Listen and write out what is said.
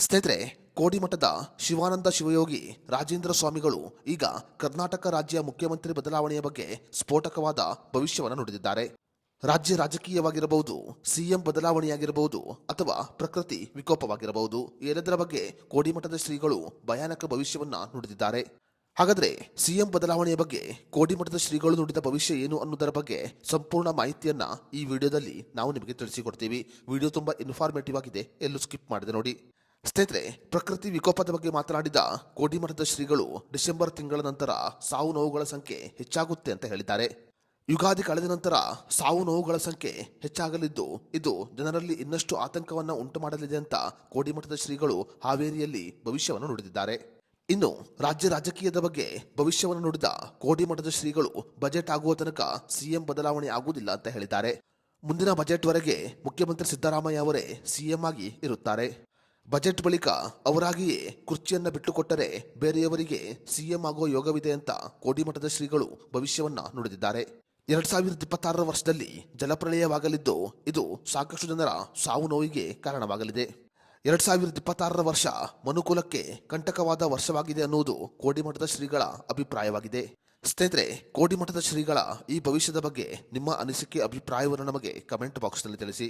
ಸ್ನೇಹಿತರೆ, ಕೋಡಿಮಠದ ಶಿವಾನಂದ ಶಿವಯೋಗಿ ರಾಜೇಂದ್ರ ಸ್ವಾಮಿಗಳು ಈಗ ಕರ್ನಾಟಕ ರಾಜ್ಯ ಮುಖ್ಯಮಂತ್ರಿ ಬದಲಾವಣೆಯ ಬಗ್ಗೆ ಸ್ಫೋಟಕವಾದ ಭವಿಷ್ಯವನ್ನು ನುಡಿದಿದ್ದಾರೆ. ರಾಜ್ಯ ರಾಜಕೀಯವಾಗಿರಬಹುದು, ಸಿಎಂ ಬದಲಾವಣೆಯಾಗಿರಬಹುದು ಅಥವಾ ಪ್ರಕೃತಿ ವಿಕೋಪವಾಗಿರಬಹುದು, ಎಲ್ಲದರ ಬಗ್ಗೆ ಕೋಡಿಮಠದ ಶ್ರೀಗಳು ಭಯಾನಕ ಭವಿಷ್ಯವನ್ನ ನುಡಿದಿದ್ದಾರೆ. ಹಾಗಾದ್ರೆ ಸಿಎಂ ಬದಲಾವಣೆಯ ಬಗ್ಗೆ ಕೋಡಿಮಠದ ಶ್ರೀಗಳು ನುಡಿದ ಭವಿಷ್ಯ ಏನು ಅನ್ನೋದರ ಬಗ್ಗೆ ಸಂಪೂರ್ಣ ಮಾಹಿತಿಯನ್ನ ಈ ವಿಡಿಯೋದಲ್ಲಿ ನಾವು ನಿಮಗೆ ತಿಳಿಸಿಕೊಡ್ತೀವಿ. ವಿಡಿಯೋ ತುಂಬಾ ಇನ್ಫಾರ್ಮೇಟಿವ್ ಆಗಿದೆ, ಎಲ್ಲೂ ಸ್ಕಿಪ್ ಮಾಡದೆ ನೋಡಿ. ಸ್ನೇಹಿತರೆ, ಪ್ರಕೃತಿ ವಿಕೋಪದ ಬಗ್ಗೆ ಮಾತನಾಡಿದ ಕೋಡಿಮಠದ ಶ್ರೀಗಳು ಡಿಸೆಂಬರ್ ತಿಂಗಳ ನಂತರ ಸಾವು ನೋವುಗಳ ಸಂಖ್ಯೆ ಹೆಚ್ಚಾಗುತ್ತೆ ಅಂತ ಹೇಳಿದ್ದಾರೆ. ಯುಗಾದಿ ಕಳೆದ ನಂತರ ಸಾವು ನೋವುಗಳ ಸಂಖ್ಯೆ ಹೆಚ್ಚಾಗಲಿದ್ದು ಇದು ಜನರಲ್ಲಿ ಇನ್ನಷ್ಟು ಆತಂಕವನ್ನ ಉಂಟು ಮಾಡಲಿದೆ ಅಂತ ಕೋಡಿಮಠದ ಶ್ರೀಗಳು ಹಾವೇರಿಯಲ್ಲಿ ಭವಿಷ್ಯವನ್ನು ನುಡಿದಿದ್ದಾರೆ. ಇನ್ನು ರಾಜ್ಯ ರಾಜಕೀಯದ ಬಗ್ಗೆ ಭವಿಷ್ಯವನ್ನು ನುಡಿದ ಕೋಡಿಮಠದ ಶ್ರೀಗಳು ಬಜೆಟ್ ಆಗುವ ತನಕ ಸಿಎಂ ಬದಲಾವಣೆ ಆಗುವುದಿಲ್ಲ ಅಂತ ಹೇಳಿದ್ದಾರೆ. ಮುಂದಿನ ಬಜೆಟ್ ವರೆಗೆ ಮುಖ್ಯಮಂತ್ರಿ ಸಿದ್ದರಾಮಯ್ಯ ಅವರೇ ಸಿಎಂ ಆಗಿ ಇರುತ್ತಾರೆ. ಬಜೆಟ್ ಬಳಿಕ ಅವರಾಗಿಯೇ ಕುರ್ಚಿಯನ್ನ ಬಿಟ್ಟುಕೊಟ್ಟರೆ ಬೇರೆಯವರಿಗೆ ಸಿಎಂ ಆಗುವ ಯೋಗವಿದೆ ಅಂತ ಕೋಡಿಮಠದ ಶ್ರೀಗಳು ಭವಿಷ್ಯವನ್ನ ನುಡಿದಿದ್ದಾರೆ. 2026 ವರ್ಷದಲ್ಲಿ ಜಲಪ್ರಳಯವಾಗಲಿದ್ದು ಇದು ಸಾಕಷ್ಟು ಜನರ ಸಾವು ನೋವಿಗೆ ಕಾರಣವಾಗಲಿದೆ. 2026 ವರ್ಷ ಮನುಕುಲಕ್ಕೆ ಕಂಟಕವಾದ ವರ್ಷವಾಗಿದೆ ಅನ್ನುವುದು ಕೋಡಿಮಠದ ಶ್ರೀಗಳ ಅಭಿಪ್ರಾಯವಾಗಿದೆ. ಸ್ನೇಹಿತರೆ, ಕೋಡಿಮಠದ ಶ್ರೀಗಳ ಈ ಭವಿಷ್ಯದ ಬಗ್ಗೆ ನಿಮ್ಮ ಅನಿಸಿಕೆ ಅಭಿಪ್ರಾಯವನ್ನು ನಮಗೆ ಕಮೆಂಟ್ ಬಾಕ್ಸ್ನಲ್ಲಿ ತಿಳಿಸಿ.